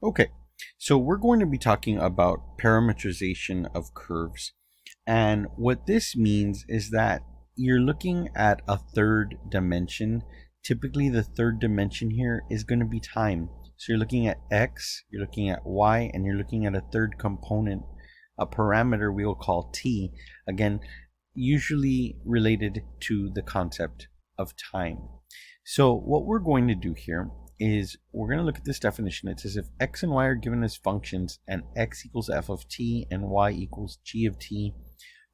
Okay, so we're going to be talking about parametrization of curves. And what this means is that you're looking at a third dimension. Typically, the third dimension here is going to be time. So you're looking at x, you're looking at y, and you're looking at a third component, a parameter we will call t. Again, usually related to the concept of time. So what we're going to do here is we're going to look at this definition. It says if x and y are given as functions and x equals f of t and y equals g of t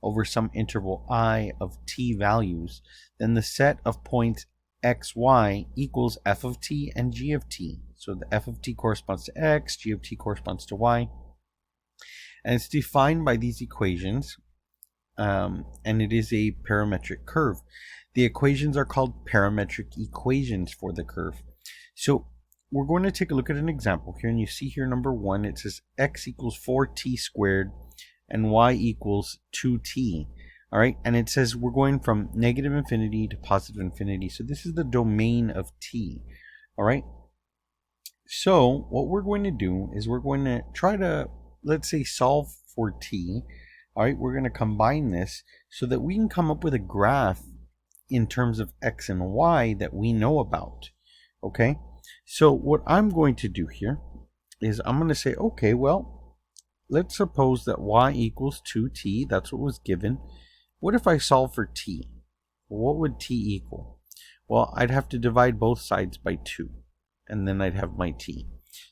over some interval I of t values, then the set of points x, y equals f of t and g of t. So the f of t corresponds to x, g of t corresponds to y. And it's defined by these equations, and it is a parametric curve. The equations are called parametric equations for the curve. So we're going to take a look at an example here, and you see here number 1, it says x equals 4t squared and y equals 2t. All right, and it says we're going from negative infinity to positive infinity. So this is the domain of t. All right, so what we're going to do is we're going to try to, let's say, solve for t. All right, we're going to combine this so that we can come up with a graph in terms of x and y that we know about. Okay, so what I'm going to do here is I'm going to say, okay, well, let's suppose that y equals 2t. That's what was given. What if I solve for t? What would t equal? Well, I'd have to divide both sides by 2, and then I'd have my t.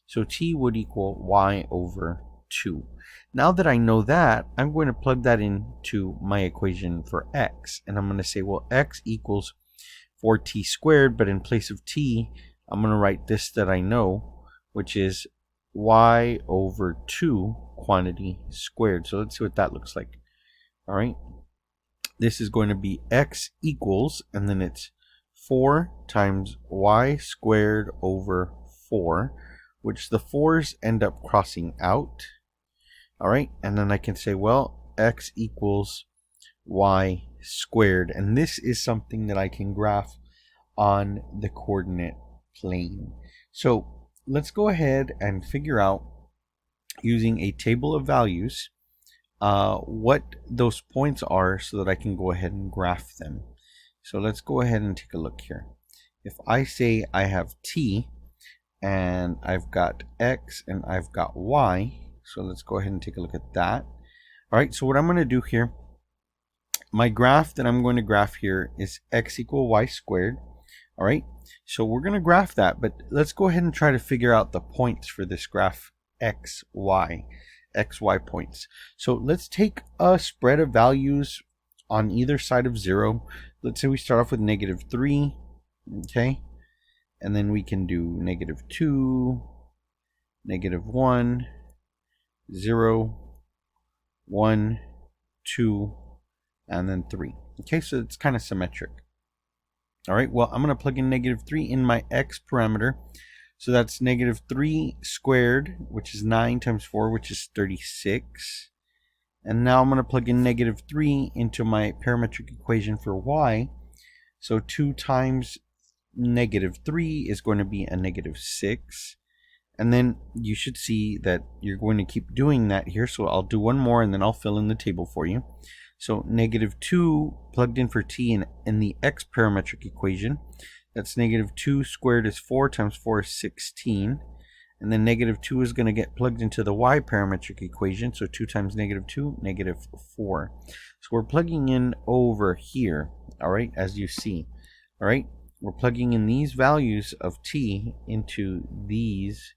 So t would equal y over 2. Now that I know that, I'm going to plug that into my equation for x. And I'm going to say, well, x equals 4t squared, but in place of t, I'm going to write this that I know, which is y over 2 quantity squared. So let's see what that looks like. All right. This is going to be x equals, and then it's 4 times y squared over 4, which the 4's end up crossing out. All right, and then I can say, well, x equals y squared. And this is something that I can graph on the coordinate plane. So let's go ahead and figure out, using a table of values, what those points are so that I can go ahead and graph them. So let's go ahead and take a look here. If I say I have t, and I've got x, and I've got y, so let's go ahead and take a look at that. All right, so what I'm going to do here, my graph that I'm going to graph here is x equal y squared. All right, so we're going to graph that, but let's go ahead and try to figure out the points for this graph x, y points. So let's take a spread of values on either side of 0. Let's say we start off with -3, okay? And then we can do -2, -1, 0, 1, 2, and then 3. Okay, so it's kind of symmetric. All right, well, I'm going to plug in -3 in my x parameter. So that's -3 squared, which is 9 times 4, which is 36. And now I'm going to plug in -3 into my parametric equation for y. So 2 times -3 is going to be a -6. And then you should see that you're going to keep doing that here. So I'll do one more and then I'll fill in the table for you. So -2 plugged in for t in the x parametric equation. That's -2 squared is 4 times 4 is 16. And then -2 is going to get plugged into the y parametric equation. So 2 times -2, -4. So we're plugging in over here, all right, as you see. All right, we're plugging in these values of t into these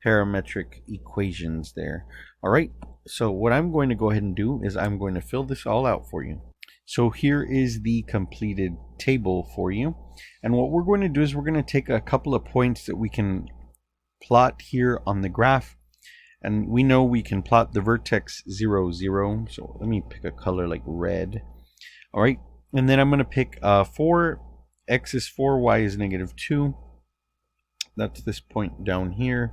parametric equations there. All right, so what I'm going to go ahead and do is I'm going to fill this all out for you. So here is the completed table for you. And what we're going to do is we're going to take a couple of points that we can plot here on the graph. And we know we can plot the vertex 0, 0. So let me pick a color like red. All right, and then I'm going to pick 4, x is 4, y is -2. That's this point down here.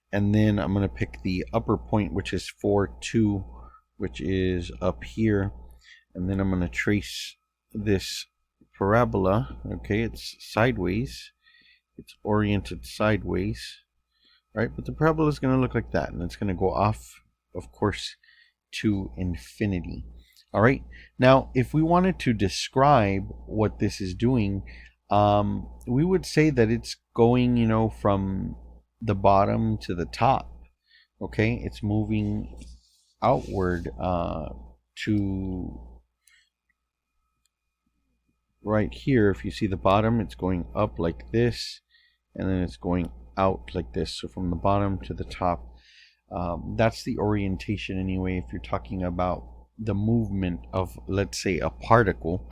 And then I'm going to pick the upper point, which is 4, 2, which is up here. And then I'm going to trace this parabola. Okay, it's sideways. It's oriented sideways. right? But the parabola is going to look like that, and it's going to go off, of course, to infinity. All right. Now, if we wanted to describe what this is doing, we would say that it's going, from the bottom to the top. Okay, it's moving outward to right here. If you see the bottom, it's going up like this, and then it's going out like this. So from the bottom to the top, that's the orientation anyway. If you're talking about the movement of, let's say, a particle,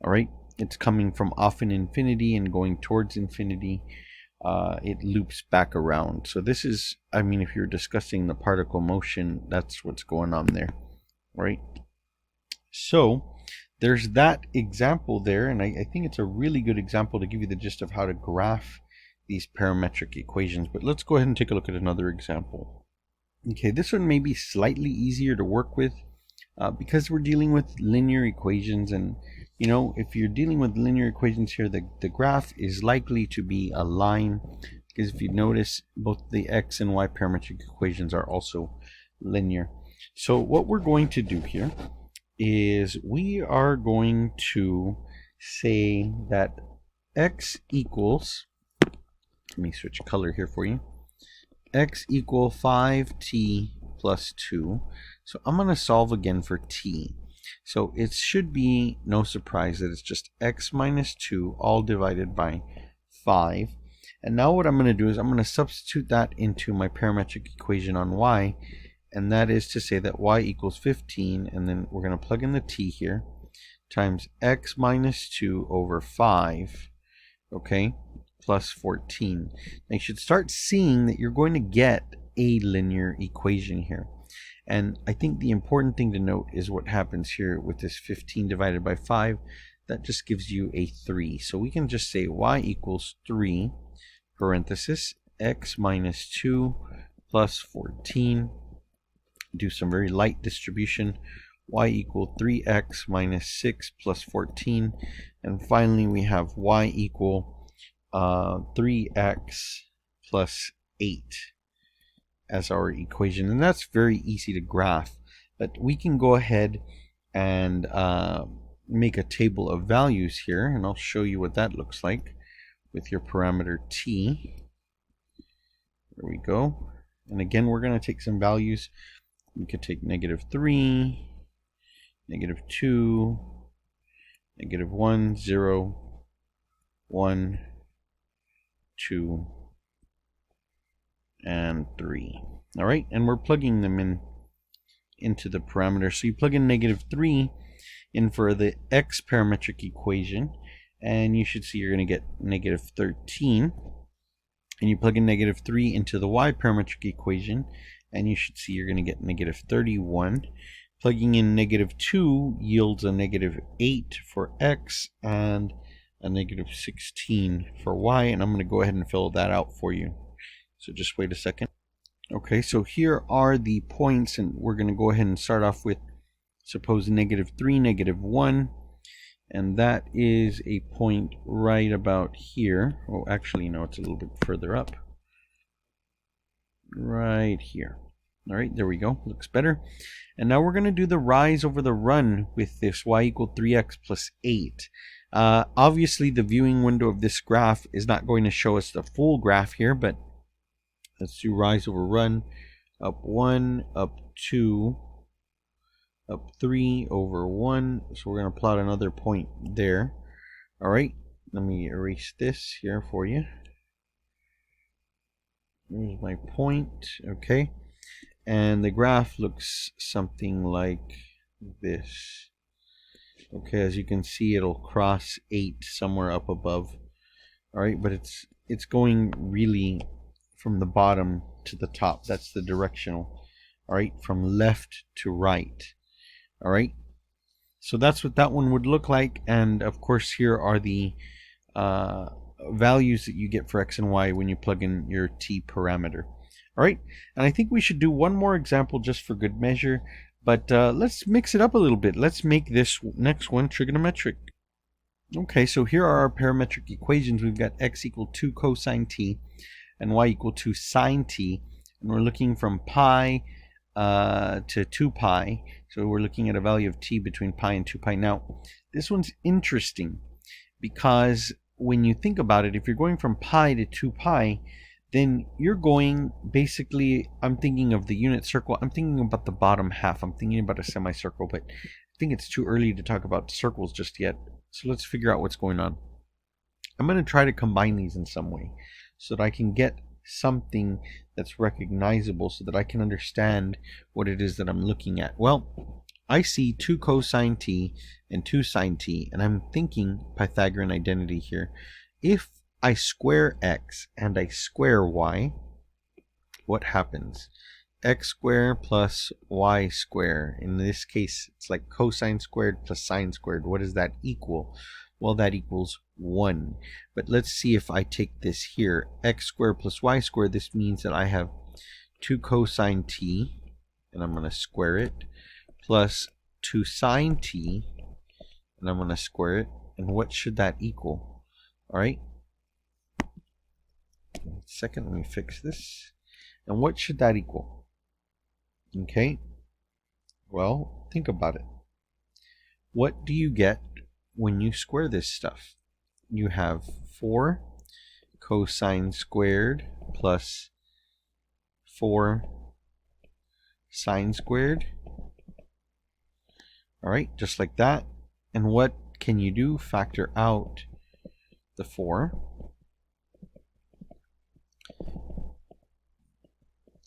all right, it's coming from off in infinity and going towards infinity. It loops back around. So this is, I mean, if you're discussing the particle motion, that's what's going on there, right? So there's that example there, and I think it's a really good example to give you the gist of how to graph these parametric equations. But let's go ahead and take a look at another example. Okay, this one may be slightly easier to work with because we're dealing with linear equations, and if you're dealing with linear equations here, the graph is likely to be a line, because if you notice, both the x and y parametric equations are also linear. So what we're going to do here is we are going to say that x equals, let me switch color here for you, x equal 5t plus 2. So I'm going to solve again for t. So it should be no surprise that it's just x minus 2 all divided by 5. And now what I'm going to do is I'm going to substitute that into my parametric equation on y. And that is to say that y equals 15. And then we're going to plug in the t here, times x minus 2 over 5. Okay, plus 14. Now you should start seeing that you're going to get a linear equation here. And I think the important thing to note is what happens here with this 15 divided by 5. That just gives you a 3. So we can just say y equals 3, parenthesis, x minus 2 plus 14. Do some very light distribution. Y equal 3x minus 6 plus 14. And finally we have y equal 3x plus 8 as our equation. And that's very easy to graph, but we can go ahead and make a table of values here, and I'll show you what that looks like with your parameter t. There we go. And again, we're going to take some values. We could take -3, -2, -1, 0, 1, 2, and 3. All right, and we're plugging them into the parameter. So you plug in -3 in for the x parametric equation, and you should see you're going to get -13. And you plug in -3 into the y parametric equation, and you should see you're going to get -31. Plugging in -2 yields a -8 for x and a -16 for y, and I'm going to go ahead and fill that out for you. So just wait a second. Okay, so here are the points, and we're going to go ahead and start off with, suppose, -3, -1, and that is a point right about here. Oh, actually, no, it's a little bit further up. Right here. All right, there we go. Looks better. And now we're going to do the rise over the run with this y equal 3x plus 8. Obviously, the viewing window of this graph is not going to show us the full graph here, but let's do rise over run. Up 1, up 2, up 3, over 1. So we're going to plot another point there. All right, let me erase this here for you. There's my point. Okay, and the graph looks something like this. Okay, as you can see, it'll cross 8 somewhere up above. All right, but it's going really from the bottom to the top. That's the directional. All right, from left to right. All right, so that's what that one would look like. And of course, here are the values that you get for x and y when you plug in your t parameter. All right, and I think we should do one more example just for good measure, but let's mix it up a little bit. Let's make this next one trigonometric. Okay, so here are our parametric equations. We've got x equal 2 cosine t, and y equal to sine t, and we're looking from pi to 2 pi. So we're looking at a value of t between pi and 2 pi. Now, this one's interesting because when you think about it, if you're going from pi to 2 pi, then you're going basically, I'm thinking of the unit circle, I'm thinking about the bottom half, I'm thinking about a semicircle, but I think it's too early to talk about circles just yet. So let's figure out what's going on. I'm going to try to combine these in some way so that I can get something that's recognizable so that I can understand what it is that I'm looking at. Well, I see 2 cosine t and 2 sine t, and I'm thinking Pythagorean identity here. If I square x and I square y, what happens? X squared plus y squared. In this case, it's like cosine squared plus sine squared. What does that equal? Well, that equals 1. But let's see if I take this here. X squared plus y squared, this means that I have 2 cosine t, and I'm going to square it, plus 2 sine t, and I'm going to square it. And what should that equal? All right. Second, let me fix this. And what should that equal? Okay. Well, think about it. What do you get when you square this stuff? You have 4 cosine squared plus 4 sine squared. All right, just like that. And what can you do? Factor out the 4.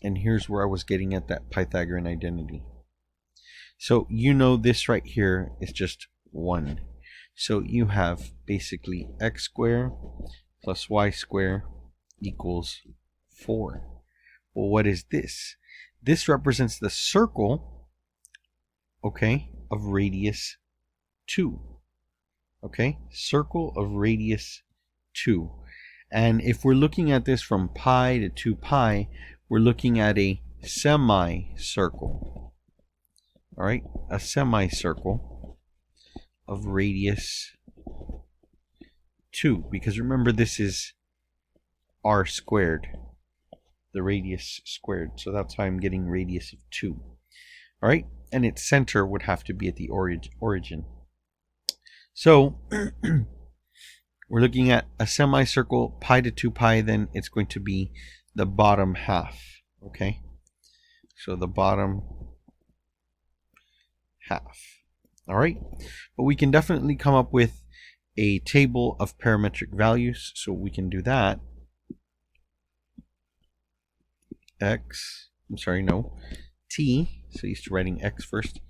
And here's where I was getting at that Pythagorean identity. So you know this right here is just 1. So you have basically x squared plus y squared equals 4. Well, what is this? This represents the circle, okay, of radius 2. Okay, circle of radius 2. And if we're looking at this from pi to 2 pi, we're looking at a semicircle. All right, a semicircle of radius 2. Because remember, this is r squared, the radius squared. So that's how I'm getting radius of 2. All right, and its center would have to be at the origin. So we're looking at a semicircle, pi to 2 pi, then it's going to be the bottom half, okay? So the bottom half, all right? But we can definitely come up with a table of parametric values, so we can do that. T, so used to writing x first,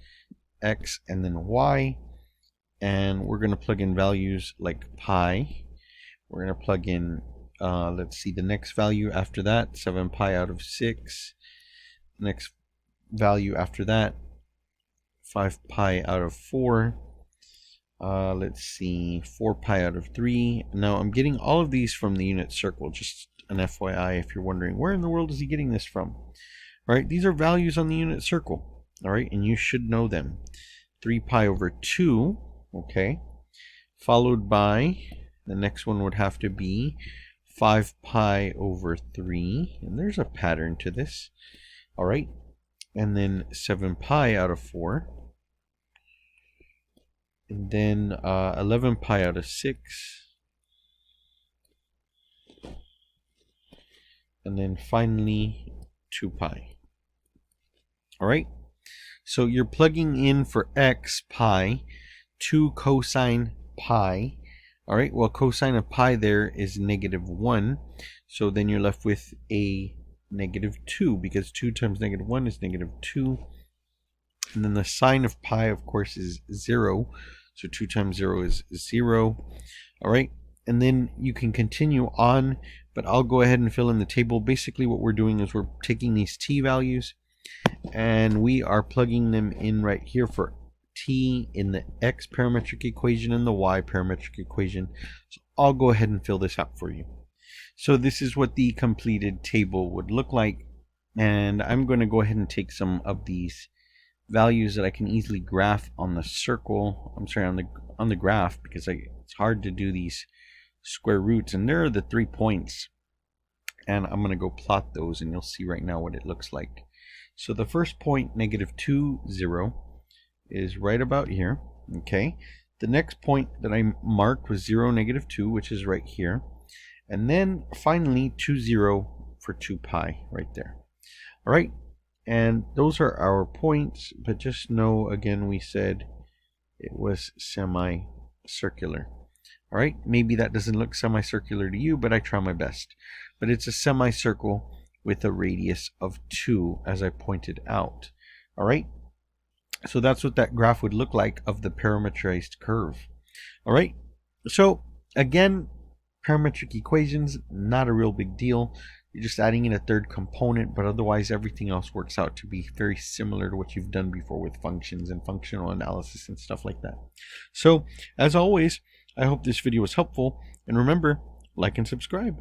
x and then y, and we're going to plug in values like pi. We're going to plug in let's see, the next value after that, 7 pi out of 6. Next value after that, 5 pi out of 4. Let's see, 4 pi out of 3. Now I'm getting all of these from the unit circle, just an FYI if you're wondering, where in the world is he getting this from? All right, these are values on the unit circle, all right, and you should know them. 3 pi over 2, okay, followed by, the next one would have to be 5 pi over 3, and there's a pattern to this, all right, and then 7 pi out of 4, and then 11 pi out of 6, and then finally 2 pi. All right, so you're plugging in for x pi, 2 cosine pi. All right, well, cosine of pi there is -1, so then you're left with a -2, because 2 times -1 is -2, and then the sine of pi, of course, is 0, so 2 times 0 is 0. All right, and then you can continue on, but I'll go ahead and fill in the table. Basically what we're doing is we're taking these t values and we are plugging them in right here for t in the x parametric equation and the y parametric equation. So I'll go ahead and fill this out for you. So this is what the completed table would look like, and I'm going to go ahead and take some of these values that I can easily graph on the circle, I'm sorry, on the graph, because it's hard to do these square roots, and there are the 3 points. and I'm going to go plot those, and you'll see right now what it looks like. So the first point, -2, 0, is right about here. Okay. The next point that I marked was 0, -2, which is right here. And then finally 2, 0 for 2 pi right there. All right. And those are our points, but just know, again, we said it was semicircular. All right, maybe that doesn't look semicircular to you, but I try my best. But it's a semicircle with a radius of 2, as I pointed out. All right, so that's what that graph would look like of the parametrized curve. All right, so again, parametric equations, not a real big deal. You're just adding in a third component, but otherwise everything else works out to be very similar to what you've done before with functions and functional analysis and stuff like that. So, as always, I hope this video was helpful, and remember, like and subscribe.